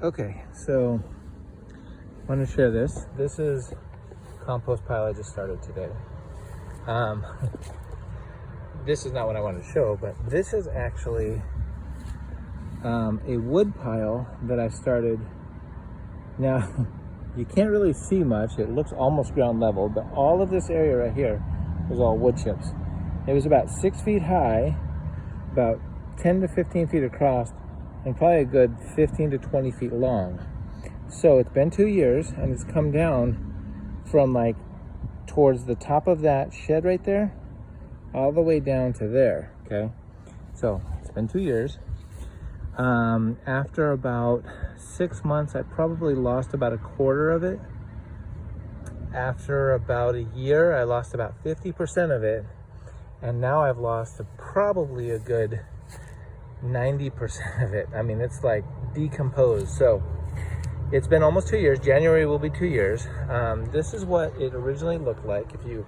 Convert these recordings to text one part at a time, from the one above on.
Okay, so I want to share this. This is compost pile I just started today. This is not what I wanted to show, but this is actually a wood pile that I started. Now, you can't really see much. It looks almost ground level, but all of this area right here was all wood chips. It was about 6 feet high, about 10 to 15 feet across, and probably a good 15 to 20 feet long. So it's been 2 years, and it's come down from like towards the top of that shed right there, all the way down to there, okay? So it's been 2 years. After about 6 months, I probably lost about a quarter of it. After about a year, I lost about 50% of it. And now I've lost probably a good 90% of it. I mean, it's like decomposed. So it's been almost 2 years. January will be 2 years. This is what it originally looked like. If you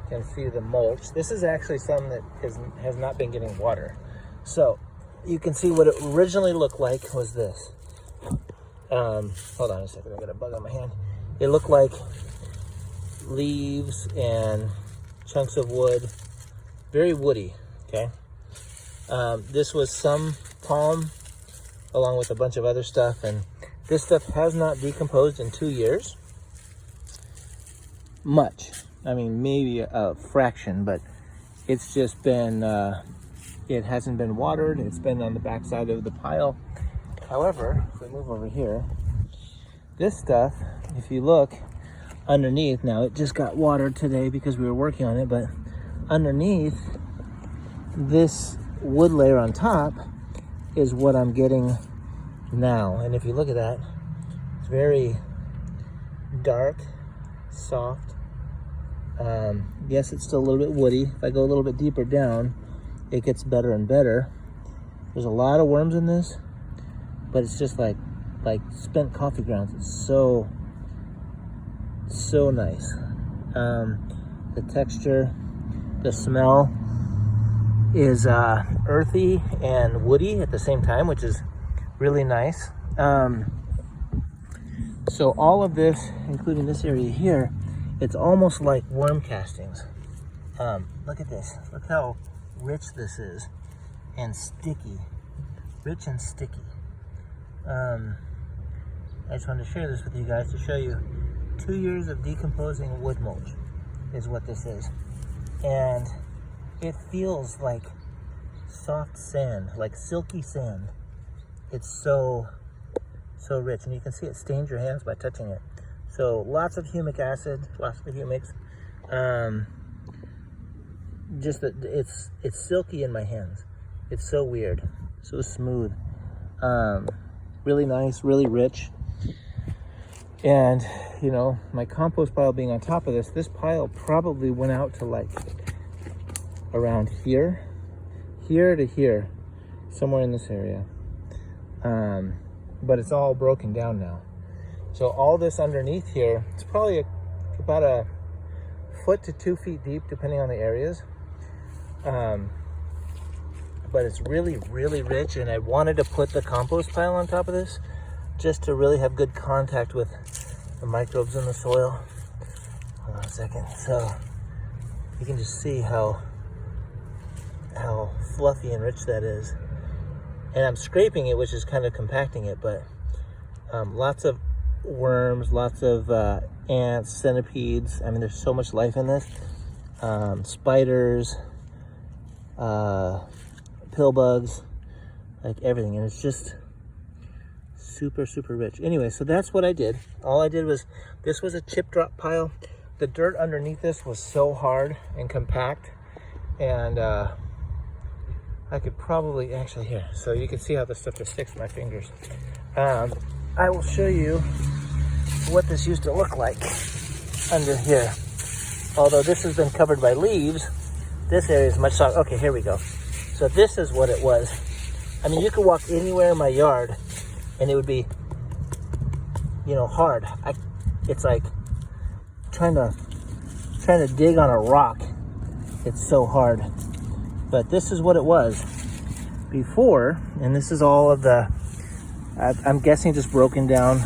can see the mulch, this is actually some that has not been getting water. So you can see what it originally looked like was this. Hold on a second, I got a bug on my hand. It looked like leaves and chunks of wood, very woody, okay? This was some palm along with a bunch of other stuff, and this stuff has not decomposed in 2 years. Much. I mean, maybe a fraction, but it's just been, it hasn't been watered. It's been on the backside of the pile. However, if we move over here, this stuff, if you look underneath, now it just got watered today because we were working on it, but underneath this wood layer on top is what I'm getting now. And if you look at that, it's very dark, soft. Yes, it's still a little bit woody. If I go a little bit deeper down, it gets better and better. There's a lot of worms in this, but it's just like spent coffee grounds. It's so nice. The texture, the smell is earthy and woody at the same time, which is really nice. So all of this, including this area here, it's almost like worm castings. Look at this. Look how rich this is and sticky. Rich and sticky. I just wanted to share this with you guys to show you 2 years of decomposing wood mulch is what this is. And it feels like soft sand, like silky sand. It's so rich, and you can see it stains your hands by touching it. So lots of humic acid, lots of humics. Just that it's silky in my hands. It's so weird, so smooth. Really nice, really rich. And you know, my compost pile being on top of this pile probably went out to like around here to here, somewhere in this area. But it's all broken down now. So all this underneath here, it's probably about a foot to 2 feet deep, depending on the areas. But it's really, really rich, and I wanted to put the compost pile on top of this just to really have good contact with the microbes in the soil. Hold on a second. So you can just see how fluffy and rich that is. And I'm scraping it, which is kind of compacting it, but lots of worms, lots of ants, centipedes. I mean, there's so much life in this. Spiders, pill bugs, like everything. And it's just super, super rich. Anyway, so that's what I did. All I did was, this was a chip drop pile. The dirt underneath this was so hard and compact, and I could probably actually here, so you can see how this stuff just sticks to my fingers. I will show you what this used to look like under here. Although this has been covered by leaves, this area is much softer. Okay, here we go. So this is what it was. I mean, you could walk anywhere in my yard and it would be, you know, hard. It's like trying to dig on a rock. It's so hard. But this is what it was before, and this is all of the I'm guessing just broken down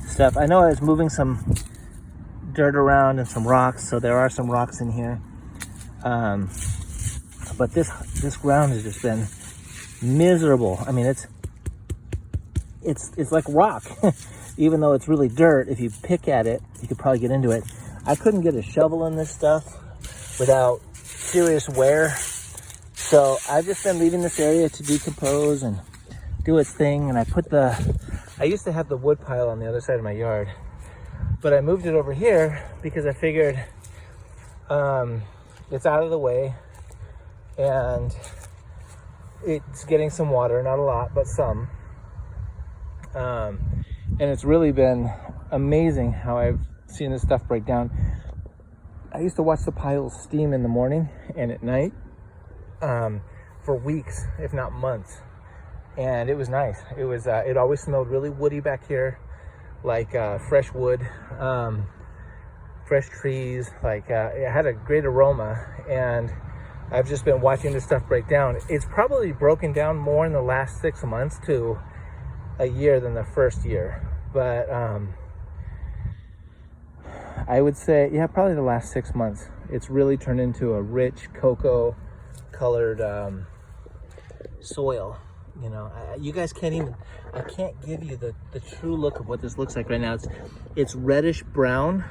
stuff. I know I was moving some dirt around and some rocks, so there are some rocks in here. But this ground has just been miserable. I mean, it's like rock. Even though it's really dirt, if you pick at it, you could probably get into it. I couldn't get a shovel in this stuff without serious wear. So I've just been leaving this area to decompose and do its thing. And I used to have the wood pile on the other side of my yard, but I moved it over here because I figured it's out of the way and it's getting some water, not a lot, but some. And it's really been amazing how I've seen this stuff break down. I used to watch the piles steam in the morning and at night for weeks, if not months. And it was nice. It always smelled really woody back here, like fresh wood, fresh trees. Like it had a great aroma. And I've just been watching this stuff break down. It's probably broken down more in the last 6 months to a year than the first year, but I would say, yeah, probably the last 6 months. It's really turned into a rich cocoa colored soil. You know, you guys I can't give you the true look of what this looks like right now. It's reddish brown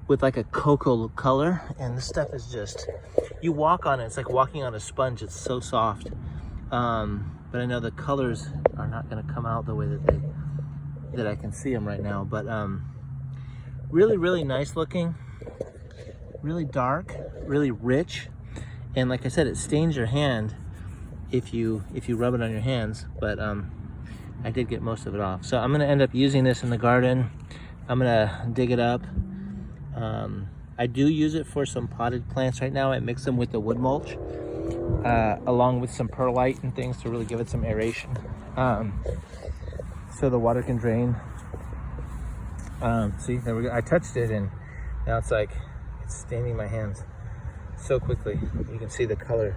with like a cocoa color, and this stuff is just, you walk on it, it's like walking on a sponge. It's so soft. But I know the colors are not going to come out the way that I can see them right now. But really, really nice looking, really dark, really rich, and like I said, it stains your hand if you rub it on your hands. But I did get most of it off, so I'm going to end up using this in the garden. I'm going to dig it up. I do use it for some potted plants right now. I mix them with the wood mulch, along with some perlite and things to really give it some aeration, so the water can drain. See, there we go. I touched it and now it's staining my hands so quickly. You can see the color.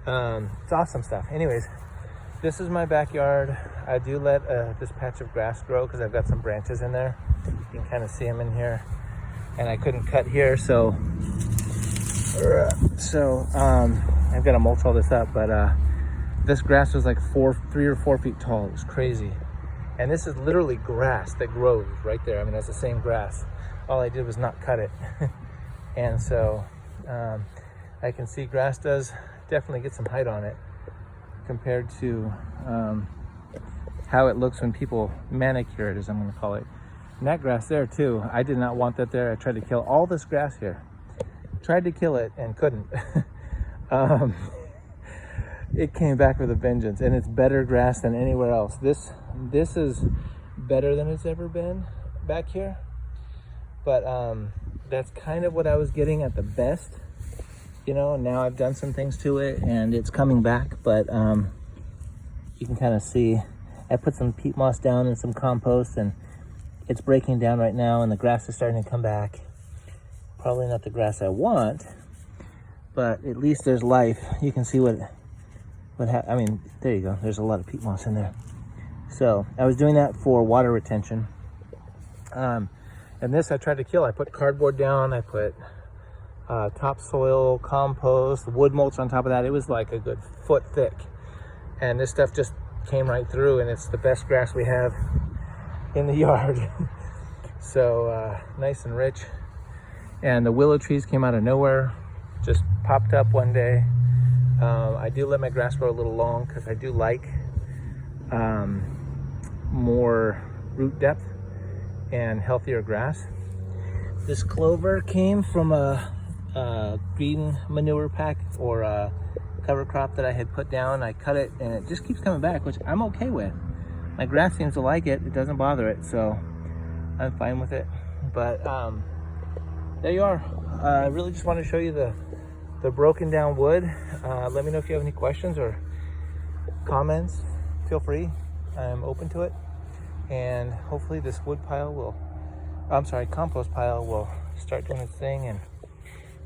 It's awesome stuff. Anyways, this is my backyard. I do let this patch of grass grow because I've got some branches in there. You can kind of see them in here, and I couldn't cut here, so I've got to mulch all this up. But this grass was like 3 or 4 feet tall. It was crazy. And this is literally grass that grows right there. I mean, that's the same grass. All I did was not cut it. And so I can see grass does definitely get some height on it compared to how it looks when people manicure it, as I'm going to call it. And that grass there too, I did not want that there. I tried to kill all this grass here. Tried to kill it and couldn't. It came back with a vengeance, and it's better grass than anywhere else. This is better than it's ever been back here. But that's kind of what I was getting at the best. You know, now I've done some things to it and it's coming back, but you can kind of see I put some peat moss down and some compost, and it's breaking down right now, and the grass is starting to come back. Probably not the grass I want, but at least there's life. You can see I mean, there you go. There's a lot of peat moss in there. So I was doing that for water retention. And this I tried to kill. I put cardboard down. I put topsoil, compost, wood mulch on top of that. It was like a good foot thick. And this stuff just came right through, and it's the best grass we have in the yard. So nice and rich. And the willow trees came out of nowhere, just popped up one day. I do let my grass grow a little long because I do like more root depth and healthier grass. This clover came from a green manure pack or a cover crop that I had put down. I cut it and it just keeps coming back, which I'm okay with. My grass seems to like it. It doesn't bother it, so I'm fine with it. But there you are. I really just want to show you the broken down wood. Let me know if you have any questions or comments. Feel free. I'm open to it. And hopefully this compost pile will start doing its thing and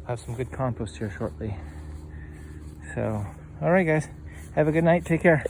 have some good compost here shortly. So, all right guys, have a good night. Take care.